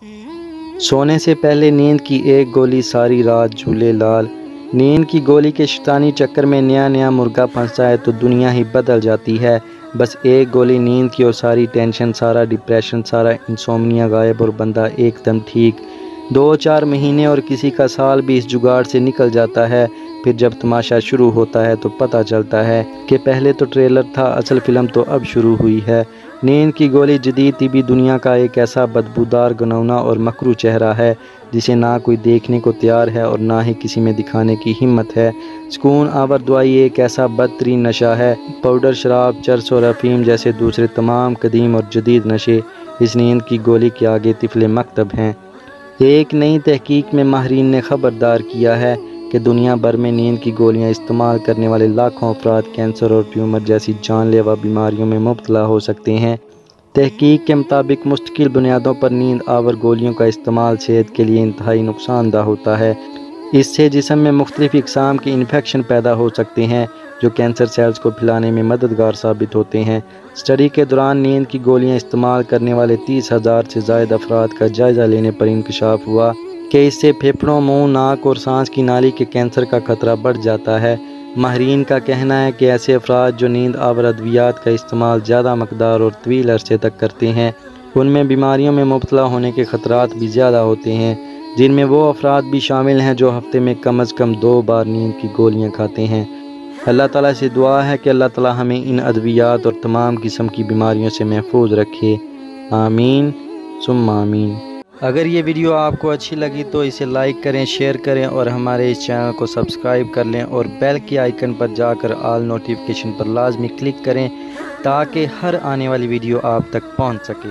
سونے سے پہلے نیند کی ایک گولی ساری رات جھولے لال۔ نیند کی گولی کے شیطانی چکر میں نیا مرغا پھنستا ہے تو دنیا ہی بدل جاتی ہے۔ بس ایک گولی نیند کی اور ساری ٹینشن، سارا ڈپریشن، سارا انسومنیا غائب اور بندہ ایک دم ٹھیک۔ 2-4 مہینے اور کسی کا سال بھی اس جگاڑ سے نکل جاتا ہے۔ پھر جب تماشا شروع ہوتا ہے تو پتہ چلتا ہے کہ پہلے تو ٹریلر تھا، اصل فلم تو اب شروع ہوئی ہے۔ نیند کی گولی جدید طبی دنیا کا ایک ایسا بدبودار، گھناؤنا اور مکروہ چہرہ ہے جسے نہ کوئی دیکھنے کو تیار ہے اور نہ ہی کسی میں دکھانے کی ہمت ہے۔ سکون آور دوائی ایک ایسا بدترین نشہ ہے۔ پاؤڈر، شراب، چرس اور افیم جیسے دوسرے تمام قدیم اور جدید نشے اس نیند کی گولی کے آگے طفل مکتب ہیں۔ ایک نئی تحقیق میں ماہرین نے خبردار کیا ہے کہ دنیا بھر میں نیند کی گولیاں استعمال کرنے والے لاکھوں افراد کینسر اور ٹیومر جیسی جان لیوا بیماریوں میں مبتلا ہو سکتے ہیں۔ تحقیق کے مطابق مستقل بنیادوں پر نیند آور گولیوں کا استعمال صحت کے لیے انتہائی نقصان دہ ہوتا ہے۔ اس سے جسم میں مختلف اقسام کے انفیکشن پیدا ہو سکتے ہیں جو کینسر سیلز کو پھیلانے میں مددگار ثابت ہوتے ہیں۔ اسٹڈی کے دوران نیند کی گولیاں استعمال کرنے والے 30,000 سے زائد افراد کا جائزہ لینے پر انکشاف ہوا کہ اس سے پھیپھڑوں، منہ، ناک اور سانس کی نالی کے کینسر کا خطرہ بڑھ جاتا ہے۔ ماہرین کا کہنا ہے کہ ایسے افراد جو نیند آور ادویات کا استعمال زیادہ مقدار اور طویل عرصے تک کرتے ہیں ان میں بیماریوں میں مبتلا ہونے کے خطرات بھی زیادہ ہوتے ہیں، جن میں وہ افراد بھی شامل ہیں جو ہفتے میں کم از کم 2 بار نیند کی گولیاں کھاتے ہیں۔ اللہ تعالیٰ سے دعا ہے کہ اللہ تعالیٰ ہمیں ان ادویات اور تمام قسم کی بیماریوں سے محفوظ رکھے، آمین ثم آمین۔ اگر یہ ویڈیو آپ کو اچھی لگی تو اسے لائک کریں، شیئر کریں اور ہمارے اس چینل کو سبسکرائب کر لیں اور بیل کے آئیکن پر جا کر آل نوٹیفیکیشن پر لازمی کلک کریں تاکہ ہر آنے والی ویڈیو آپ تک پہنچ سکے۔